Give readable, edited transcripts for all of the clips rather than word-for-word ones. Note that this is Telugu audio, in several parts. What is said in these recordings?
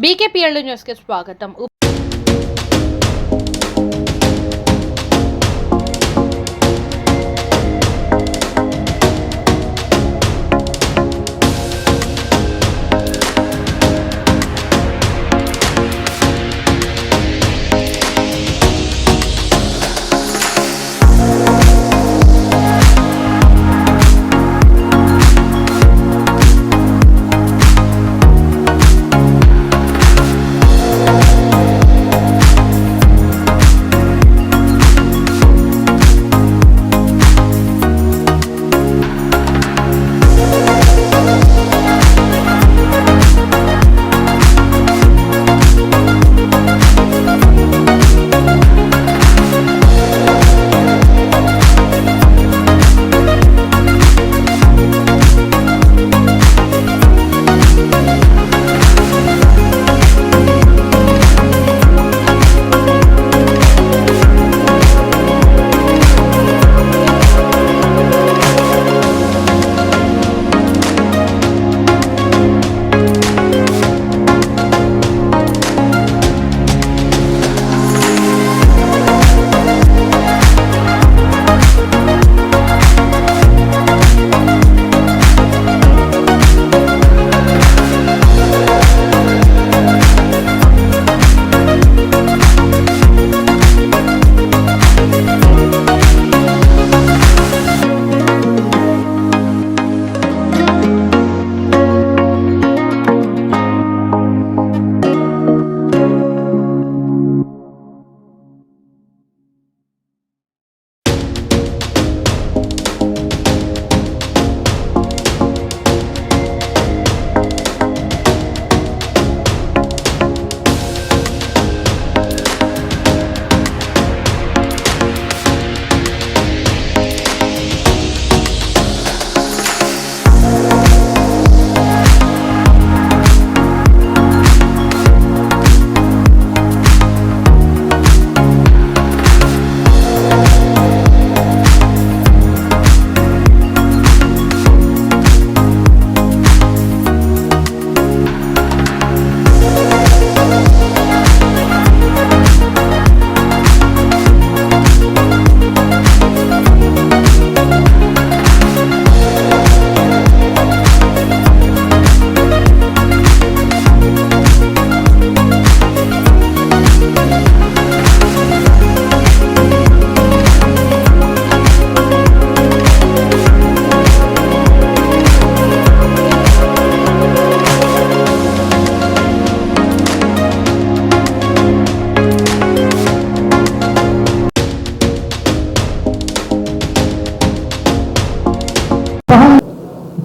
బీకేపీఎల్ న్యూస్కి స్వాగతం.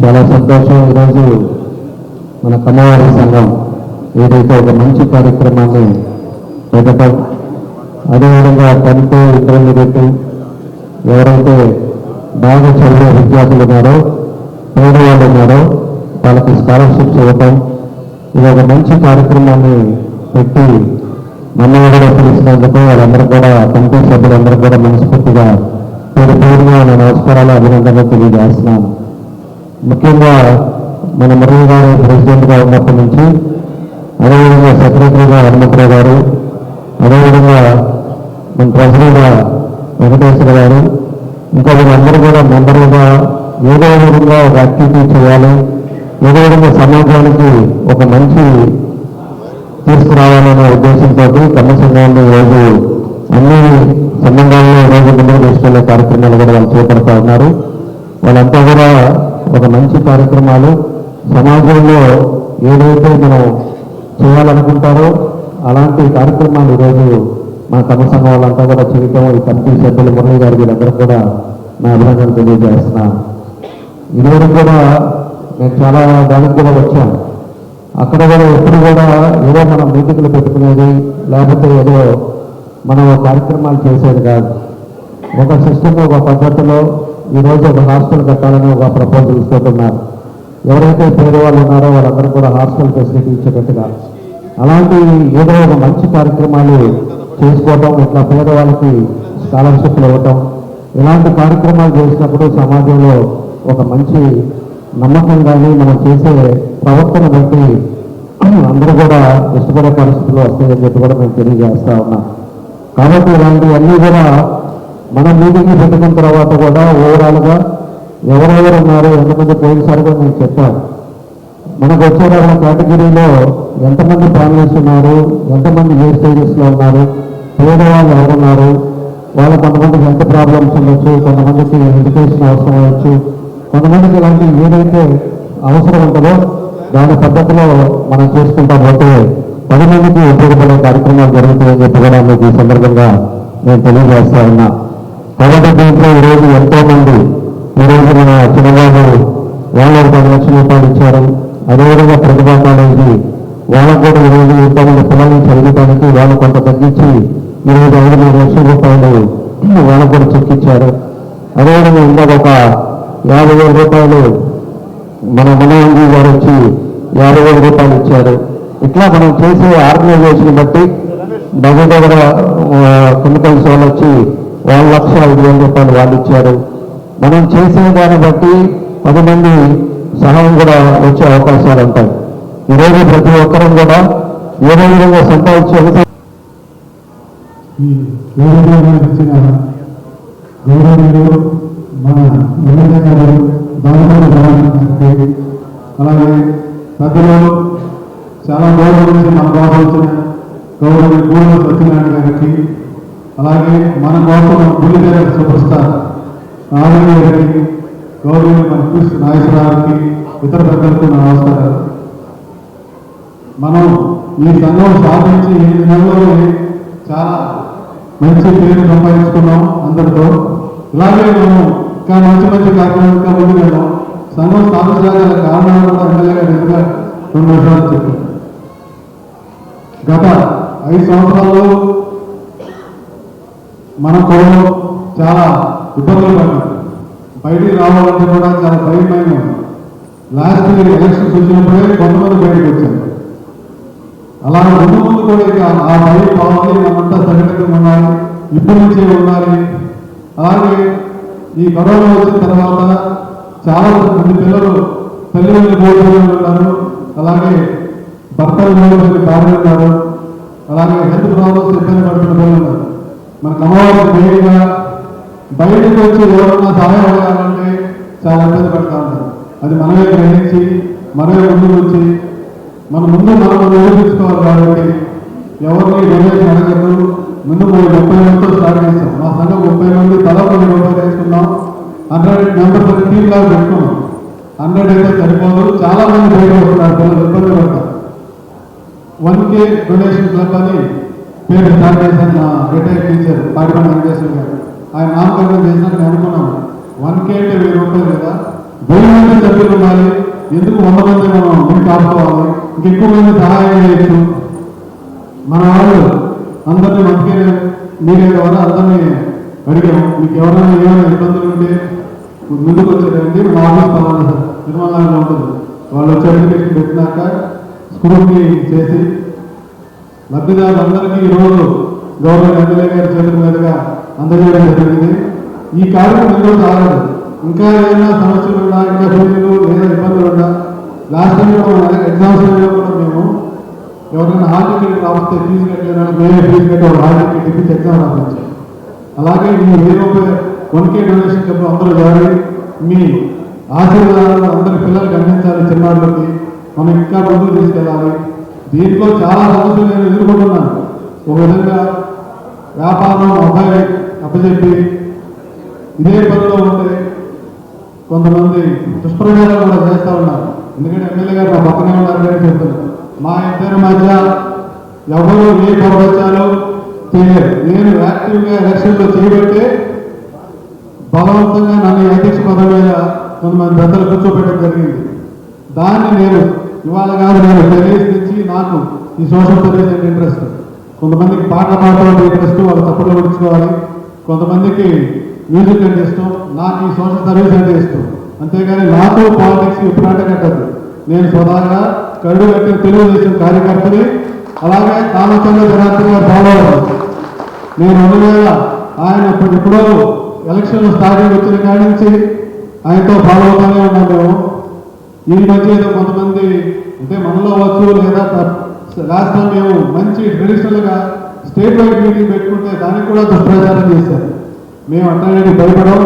చాలా సంతోషం. ఈరోజు మన కమ్మవారి సంఘం ఏదైతే ఒక మంచి కార్యక్రమాన్ని పెట్టడం, అదేవిధంగా 10th ఇంటర్మీడియట్ ఎవరైతే బాగా చదివే విద్యార్థులు ఉన్నారో, పేదవాళ్ళు ఉన్నారో వాళ్ళకి స్కాలర్షిప్స్ ఇవ్వటం, ఇది ఒక మంచి కార్యక్రమాన్ని పెట్టి మమ్మల్ని కూడా పిలిచినందుకు వాళ్ళందరూ కూడా కమిటీ సభ్యులందరూ కూడా మనస్ఫూర్తిగా పేరుగా నమస్కారాలు, అభినందనలు తెలియజేస్తున్నాను. ముఖ్యంగా మన మురళి గారు ప్రెసిడెంట్గా ఉన్నప్పటి నుంచి, అదేవిధంగా సెక్రటరీగా హనుమంతరావు గారు, అదేవిధంగా మన ట్రెజరీగా వెంకటేశ్వర గారు, ఇంకా వీళ్ళందరూ కూడా మెంబర్లుగా ఏదో విధంగా ఒక యాక్టివిటీ చేయాలి, ఏదో విధంగా సమాజానికి ఒక మంచి తీసుకురావాలనే ఉద్దేశంతో కమ్మ సంఘాన్ని ఈరోజు అన్ని సంబంధాలను ఈరోజు ముందుకు తీసుకెళ్లే కార్యక్రమాలు కూడా వాళ్ళు చేపడుతూ ఉన్నారు. వాళ్ళంతా కూడా ఒక మంచి కార్యక్రమాలు సమాజంలో ఏదైతే మనం చేయాలనుకుంటారో అలాంటి కార్యక్రమాలు ఈరోజు మా కమ్మ సంఘం వాళ్ళంతా కూడా చేయటం, ఈ కమిటీ సభ్యులు మురళి గారు వీళ్ళందరూ కూడా నా అభినందనలు తెలియజేస్తున్నాను. ఇదివరకు కూడా నేను చాలా దానికి కూడా వచ్చాను. అక్కడ కూడా ఎప్పుడు కూడా ఏదో మనం మీటింగ్లు పెట్టుకునేది, లేకపోతే ఏదో మనం కార్యక్రమాలు చేసేది కాదు. ఒక సిస్టమ్, ఒక పద్ధతిలో ఈరోజు ఒక హాస్టల్ కట్టాలని ఒక ప్రపోజల్ ఇస్తున్నారు. ఎవరైతే పేదవాళ్ళు ఉన్నారో వాళ్ళందరూ కూడా హాస్టల్ ఫెసిలిటీ ఇచ్చేటట్టుగా అలాంటి ఏదో ఒక మంచి కార్యక్రమాలు చేసుకోవటం, ఇట్లా పేదవాళ్ళకి స్కాలర్షిప్లు ఇవ్వటం, ఇలాంటి కార్యక్రమాలు చేసినప్పుడు సమాజంలో ఒక మంచి నమ్మకం కానీ మనం చేసే ప్రవర్తన బట్టి అందరూ కూడా ఇష్టపడే పరిస్థితులు వస్తాయని చెప్పి కూడా మేము తెలియజేస్తా ఉన్నాం. కాబట్టి ఇలాంటివన్నీ కూడా మన మీటింగ్ పెట్టుకున్న తర్వాత కూడా ఓవరాల్గా ఎవరెవరు ఉన్నారు, ఎంతమంది పోయినసారి కూడా నేను చెప్పాను. మనకు వచ్చే వాళ్ళ కేటగిరీలో ఎంతమంది ఫ్యామిలీస్ ఉన్నారు, ఎంతమంది ఏ స్టేజెస్లో ఉన్నారు, పేదవాళ్ళు ఎవరున్నారు, వాళ్ళ కొంతమందికి హెల్త్ ప్రాబ్లమ్స్ ఉండొచ్చు, కొంతమందికి ఎడ్యుకేషన్ అవసరం అవ్వచ్చు, కొంతమందికి ఇలాంటి ఏదైతే అవసరం ఉంటుందో దాని పద్ధతిలో మనం చేసుకుంటా పోతే 10 మందికి ఉపయోగపడే కార్యక్రమాలు జరుగుతాయని చెప్పి కూడా మీకు ఈ సందర్భంగా నేను తెలియజేస్తా ఉన్నా. కాబట్టి దీంట్లో ఈరోజు ఎంతో మంది ఈరోజు మన చిన్నబాబు వాళ్ళు 10 లక్షల రూపాయలు ఇచ్చారు. అదేవిధంగా ప్రతిభా కాలేజీ వాళ్ళకు కూడా ఈరోజు ఎంతోమంది పిల్లల్ని చదివడానికి వాళ్ళు కొంత తగ్గించి ఈరోజు 5-3 లక్షల రూపాయలు వాళ్ళకు కూడా చెక్ ఇచ్చారు. అదేవిధంగా ఇందాక ఒక 50,000 రూపాయలు మన మనోహంజీ గారు వచ్చి 50,000 రూపాయలు ఇచ్చారు. ఇట్లా మనం చేసే ఆర్గనైజేషన్ బట్టి దగ్గర కెమికల్స్ వాళ్ళు వచ్చి 1,05,000 రూపాయలు వాళ్ళు ఇచ్చారు. మనం చేసే దాన్ని బట్టి 10 మంది సహాయం కూడా వచ్చే అవకాశాలు ఉంటాయి. ఈరోజు ప్రతి ఒక్కరం కూడా ఏదో విధంగా సంపాదించే ఇచ్చిన గౌరవనీయులు మన ఎమ్మెల్యే గారు దామోదర గారికి, అలాగే పెద్దలు చాలా గౌరవం నుంచి మన కోసం వచ్చిన గౌరవ గూడెం సత్యనారాయణ గారికి, అలాగే మన కోసం మన బుల్లిగారి సూపర్ స్టార్ ఆనంద్ గారికి, గౌరవ మన కృష్ణ నాగేశ్వరరావుకి, ఇతర పెద్దలకు నా నమస్కారాలు. మనం ఈ సంఘం స్థాపించి 8 నెలల్లోనే చాలా మంచి పేరు సంపాదించుకున్నాం అందరితో. ఇలాగే మనం ఇంకా మంచి మంచి కార్యక్రమాలు ఇంకా ముందుకు వెళ్ళాం. సంఘం స్థాపించడానికి కారణాలు కూడా ఎమ్మెల్యే గారు ఇంకా 2 నిమిషాలు చెప్పారు. గత 5 సంవత్సరాల్లో మన కూడా చాలా ఇబ్బందులు పడ్డాం. బయటికి రావాలంటే కూడా చాలా భయమైన. లాస్ట్ ఇయర్ ఎలక్షన్స్ వచ్చినప్పుడే కొంతమంది బయటకు వచ్చారు. అలా ముందు కూడా ఇక ఆ భయం కావాలి, మనమంతా సంఘటనగా ఉండాలి, ఇప్పటి నుంచే ఉండాలి. అలాగే ఈ కరోనా వచ్చిన తర్వాత చాలా మంది పిల్లలు తల్లిదండ్రులు కోల్పోయి ఉన్నారు, అలాగే భర్తలు కోల్పోయి భార్య ఉన్నారు, అలాగే హెల్త్ ప్రాబ్లమ్స్ ఇబ్బంది పడుతున్న పిల్లలు ఉన్నారు. మనకు అమ్మవారికి వేడిగా బయటకు వచ్చి ఎవరన్నా సహాయం అడగాలంటే చాలా ఇబ్బంది పడుతూ ఉంటారు. అది మనమే గ్రహించి మనమే ముందు వచ్చి మనం నిరూపించుకోవాలి. కాబట్టి ఎవరిని డొనేషన్ అడగద్దు. ముందు 30 మందితో స్టార్ట్ చేస్తాం. మా సంఘం 30 మంది తలా 10 రూపాయలు వేసుకున్నాం. 100 మెంబర్స్ టీమ్ లాగా పెట్టుకున్నాం. 100 అయితే సరిపోదు, చాలా మంది బయట వస్తున్నారు, పిల్లలు ఇబ్బంది పడతారు. 1K డొనేషన్ క్లబ్ అని పేరు స్టార్ట్ చేశాను. నా రిటైర్డ్ టీచర్ పాటిపల్లి వెంకటేశ్వర గారు ఆయన నామకరణం చేసినట్టు నేను అనుకున్నాను. 1K అంటే 1000 రూపాయలు కదా, 1000 మంది సభ్యులు ఉండాలి, ఎందుకు 100 మంది మనం లింక్ ఆపుకోవాలి, ఇంకెక్కువ మంది సహాయం చేయొచ్చు. మన వాళ్ళు అందరినీ మంచిగా మీరే ద్వారా అందరినీ అడిగాం. మీకు ఎవరైనా ఏమైనా ఇబ్బందులు ఉంటే ముందుకు వచ్చేటండి, మన ఆఫీస్ పలానా నిర్మలంగా ఉంటుంది. వాళ్ళు వచ్చి అప్లికేషన్ పెట్టినాక స్క్రూట్నీ చేసి లబ్ధిదారులందరికీ ఈరోజు గౌరవ ఎమ్మెల్యే గారి చేతుల మీదుగా అందజేయడం జరిగింది. ఈ కార్యక్రమం ఈరోజు ఆగదు. ఇంకా ఏదైనా సమస్యలు ఉన్నా, ఇంకా ఫీజులు లేదా ఇబ్బందులు ఉన్నా, లాస్ట్ టైం కూడా ఎగ్జామ్స్ కూడా మేము ఎవరైనా హాల్ టికెట్ రాస్తే ఫీజు కట్టలేదని మేమే ఫీజు కట్టి ఒక హాల్ టికెట్ ఇప్పించి ఎగ్జామ్ రాపించాం. అలాగే ఈ 1000 రూపాయలు 1K డొనేషన్ క్లబ్ అందరూ జారి మీ ఆశీర్వాదాలు అందరి పిల్లలకి అందించాలి. చిన్నారులకి మనం ఇంకా ముందుకు తీసుకెళ్ళాలి. దీంట్లో చాలా సమస్యలు నేను ఎదుర్కొంటున్నాను. ఒక విధంగా వ్యాపారం అబ్బాయి అప్పచెప్పి ఇదే పనిలో ఉంటే కొంతమంది దుష్ప్రచారాలు కూడా చేస్తూ ఉన్నారు. ఎందుకంటే ఎమ్మెల్యే గారు మా పక్కనే ఉన్నారని చెప్తున్నారు. మా ఇద్దరి మధ్య ఎవరు ఏ పొరపచ్చాలో తెలియదు. నేను యాక్టివ్గా ఎలక్షన్లో చేయబట్టే బలవంతంగా నన్ను అధ్యక్ష పదవి మీద కొంతమంది పెద్దలు కూర్చోబెట్టడం జరిగింది. దాన్ని నేను ఇవాళ కాదు, నేను తెలియజేసి నాకు ఈ సోషల్ సర్వీస్ అంటే ఇంట్రెస్ట్. కొంతమందికి పాటలు పాడటం ఇంట్రెస్ట్, వాళ్ళు తప్పులు పట్టించుకోవాలి. కొంతమందికి మ్యూజిక్ అంటే ఇష్టం, నాకు ఈ సోషల్ సర్వీస్ అంటే ఇష్టం. అంతేగాని నాతో పాలిటిక్స్ ఎప్పుడు అంటే కట్టదు. నేను స్వతహాగా కరుడు కట్టిన తెలుగుదేశం కార్యకర్తని, అలాగే కామచంద్ర జనార్దన్ గారు ఫాలో అవ్వాలి. నేను 2000 ఆయన ఎప్పుడో ఎలక్షన్లు స్టార్టింగ్ వచ్చిన కాడి నుంచి ఆయనతో ఫాలో అవుతానే ఉన్నాం. మేము ఈ మధ్య ఏదో కొంతమంది అంటే మనలో వచ్చు లేదా లాస్ట్ టైం మేము మంచి ట్రెడిషనల్గా స్టేట్ వైడ్ మీటింగ్ పెట్టుకుంటే దానికి కూడా దుష్ప్రచారం చేశారు. మేము అట్లనేది భయపడం.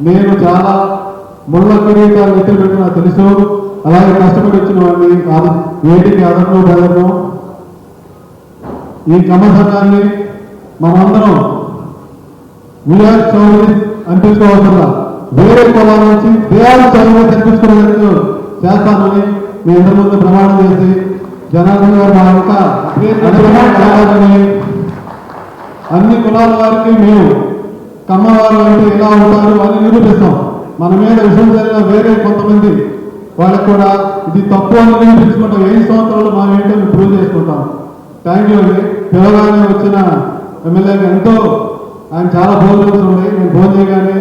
నేను చాలా ముళ్ళ కిరీటాలు ఎత్తులు పెట్టినా తెలుసు. అలాగే కష్టపడి వచ్చిన వాడిని కాదు, వేటికి అదనో బెదరను. ఈ కమ్మ సంఘాన్ని మనందరం వీఆర్ చౌదరి అనిపించుకోవాల్సిందా, వేరే కులాల నుంచి దేవాల చౌదరి కనిపించుకోవడానికి చేస్తానని మీ అందరి ముందు ప్రమాణం చేసి జనార్దన్ గారు మా యొక్క అన్ని కులాల వారికి మేము కమ్మవారు అంటే ఎలా ఉంటారు అని నిరూపిస్తాం. మన మీద విషయం జరిగిన వేరే కొంతమంది వాళ్ళకు కూడా ఇది తప్పు అని నిరూపించుకుంటాం. 5 సంవత్సరాలు మా ఏంటో ప్రూవ్ చేసుకుంటాం. థ్యాంక్ యూ అండి. పిలవగానే వచ్చిన ఎమ్మెల్యేకి ఎంతో ఆయన చాలా ఫోన్ చేసి ఉన్నాయి. నేను ఫోన్ చేయగానే